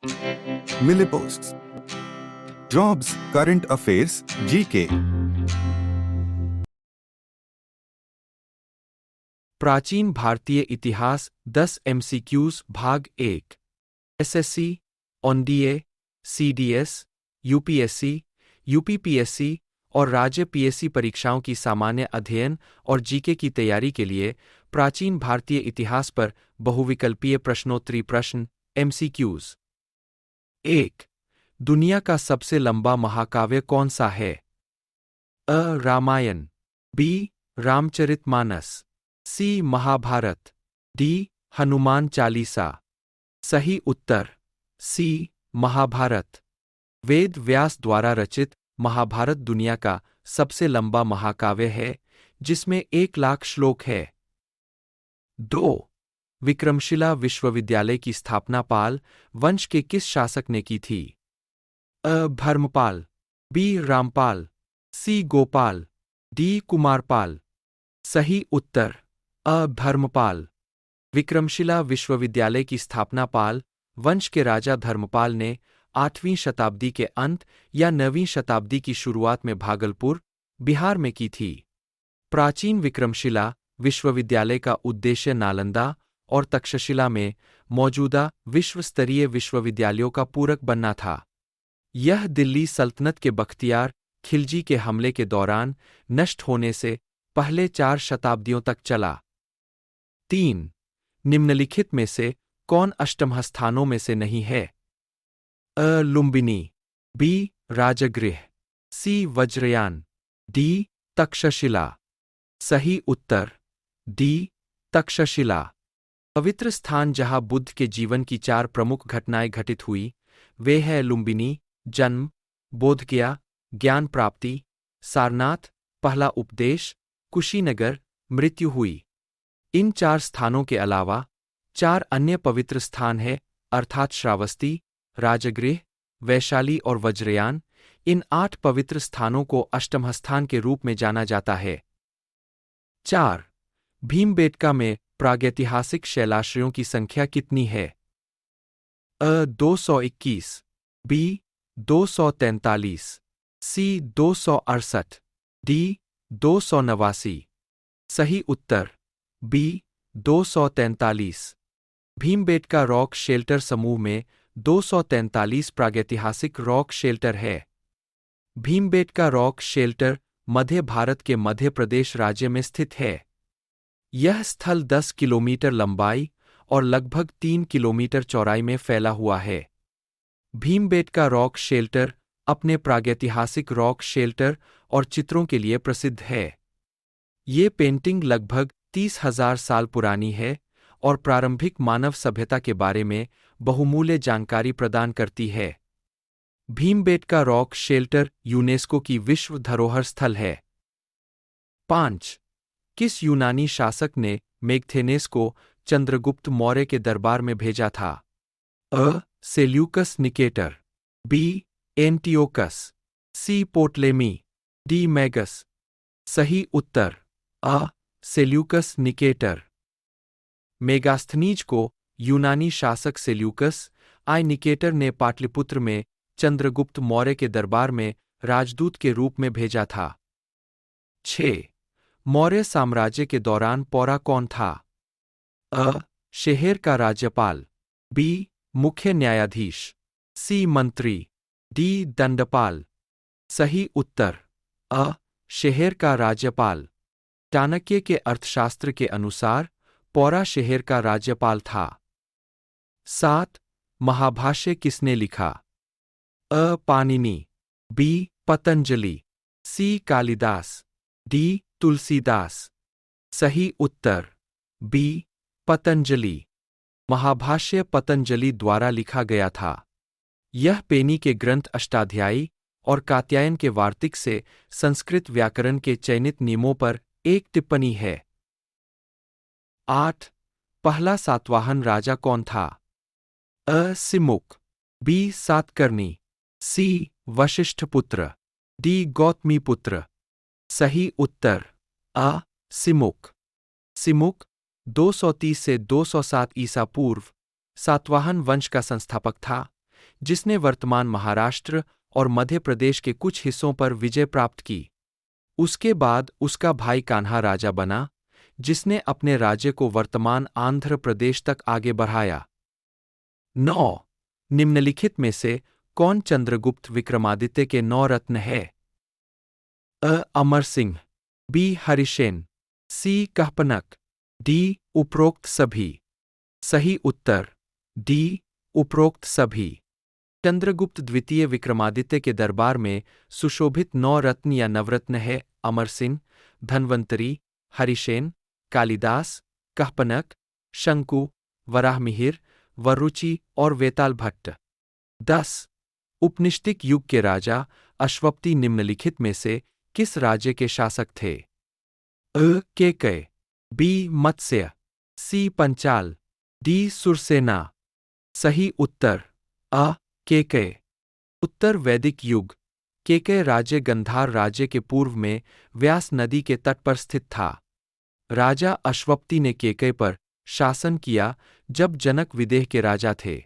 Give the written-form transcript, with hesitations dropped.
Milliposts. Jobs, current affairs, GK. प्राचीन भारतीय इतिहास 10 MCQs भाग 1 SSC, ONDA, CDS, UPSC, UPPSC और राज्य PSC परीक्षाओं की सामान्य अध्ययन और GK की तैयारी के लिए प्राचीन भारतीय इतिहास पर बहुविकल्पीय प्रश्नोत्तरी प्रश्न MCQs। 1. दुनिया का सबसे लंबा महाकाव्य कौन सा है? अ. रामायण, बी. रामचरितमानस, सी. महाभारत, डी. हनुमान चालीसा। सही उत्तर सी. महाभारत। वेद व्यास द्वारा रचित महाभारत दुनिया का सबसे लंबा महाकाव्य है, जिसमें 1,00,000 श्लोक है। 2. विक्रमशिला विश्वविद्यालय की स्थापना पाल वंश के किस शासक ने की थी? अ. धर्मपाल, बी. रामपाल, सी. गोपाल, डी. कुमारपाल। सही उत्तर अ. धर्मपाल। विक्रमशिला विश्वविद्यालय की स्थापना पाल वंश के राजा धर्मपाल ने 8वीं शताब्दी के अंत या 9वीं शताब्दी की शुरुआत में भागलपुर, बिहार में की थी। प्राचीन विक्रमशिला विश्वविद्यालय का उद्देश्य नालंदा और तक्षशिला में मौजूदा विश्व स्तरीय विश्वविद्यालयों का पूरक बनना था। यह दिल्ली सल्तनत के बख्तियार खिलजी के हमले के दौरान नष्ट होने से पहले 4 शताब्दियों तक चला। 3. निम्नलिखित में से कौन अष्टम स्थानों में से नहीं है? अ. लुम्बिनी, बी. राजगृह, सी. वज्रयान, डी. तक्षशिला। सही उत्तर डी. तक्षशिला। पवित्र स्थान जहां बुद्ध के जीवन की 4 प्रमुख घटनाएं घटित हुई, वे हैं लुम्बिनी, जन्म, बोधगया, ज्ञान प्राप्ति, सारनाथ, पहला उपदेश, कुशीनगर, मृत्यु हुई। इन 4 स्थानों के अलावा 4 अन्य पवित्र स्थान हैं, अर्थात श्रावस्ती, राजगृह, वैशाली और वज्रयान। इन 8 पवित्र स्थानों को अष्टम स्थान के रूप में जाना जाता है। 4. भीमबेटका में प्रागैतिहासिक शैलाश्रयों की संख्या कितनी है? अ. 221, बी. 243, सी. 268, डी. 289। सही उत्तर बी. 243। भीमबेटका रॉक शेल्टर समूह में 243 प्रागैतिहासिक रॉक शेल्टर है। भीमबेटका रॉक शेल्टर मध्य भारत के मध्य प्रदेश राज्य में स्थित है। यह स्थल 10 किलोमीटर लंबाई और लगभग 3 किलोमीटर चौड़ाई में फैला हुआ है। भीमबेटका रॉक शेल्टर अपने प्रागैतिहासिक रॉक शेल्टर और चित्रों के लिए प्रसिद्ध है। ये पेंटिंग लगभग 30,000 साल पुरानी है और प्रारंभिक मानव सभ्यता के बारे में बहुमूल्य जानकारी प्रदान करती है। भीमबेटका रॉक शेल्टर यूनेस्को की विश्व धरोहर स्थल है। 5. किस यूनानी शासक ने मेगथेनेस को चंद्रगुप्त मौर्य के दरबार में भेजा था? अ. Seleucus Nicator, B. Antiochus, C. Ptolemy, D. Magas. सही उत्तर अ. Seleucus Nicator. मेगास्थनीज को यूनानी शासक सेल्यूकस आई निकेटर ने पाटलिपुत्र में चंद्रगुप्त मौर्य के दरबार में राजदूत के रूप में भेजा था। 6. मौर्य साम्राज्य के दौरान पौरा कौन था? अ. शहर का राज्यपाल, बी. मुख्य न्यायाधीश, सी. मंत्री, डी. दंडपाल। सही उत्तर अ. शहर का राज्यपाल। चाणक्य के अर्थशास्त्र के अनुसार पौरा शहर का राज्यपाल था। 7. महाभाष्य किसने लिखा? अ. पाणिनि, बी. पतंजलि, सी. कालिदास, डी. तुलसीदास। सही उत्तर बी. पतंजलि। महाभाष्य पतंजलि द्वारा लिखा गया था। यह पेनी के ग्रंथ अष्टाध्यायी और कात्यायन के वार्तिक से संस्कृत व्याकरण के चयनित नियमों पर एक टिप्पणी है। 8. पहला सातवाहन राजा कौन था? अ. सिमुक, बी. सातकर्णी, सी. वशिष्ठपुत्र, डी. गौतमीपुत्र। सही उत्तर अ. सिमुक। सिमुक 230 से 207 ईसा पूर्व सातवाहन वंश का संस्थापक था, जिसने वर्तमान महाराष्ट्र और मध्य प्रदेश के कुछ हिस्सों पर विजय प्राप्त की। उसके बाद उसका भाई कान्हा राजा बना, जिसने अपने राज्य को वर्तमान आंध्र प्रदेश तक आगे बढ़ाया। 9. निम्नलिखित में से कौन चंद्रगुप्त विक्रमादित्य के 9 रत्न है? अ. अमर सिंह, बी. हरिसेन, सी. कहपनक, डी. उपरोक्त सभी। सही उत्तर डी. उपरोक्त सभी। चंद्रगुप्त द्वितीय विक्रमादित्य के दरबार में सुशोभित 9 रत्न या नवरत्न है: अमर सिंह, धन्वंतरी, हरिसेन, कालिदास, कहपनक, शंकु, वराहमिहिर, वरुचि और वेताल भट्ट। 10. उपनिषदिक युग के राजा अश्वपति निम्नलिखित में से किस राज्य के शासक थे? अ. केकय, बी. मत्स्य, सी. पंचाल, डी. सुरसेना। सही उत्तर अ. केकय। उत्तर वैदिक युग केकय राज्य गंधार राज्य के पूर्व में व्यास नदी के तट पर स्थित था। राजा अश्वपति ने केकय पर शासन किया जब जनक विदेह के राजा थे।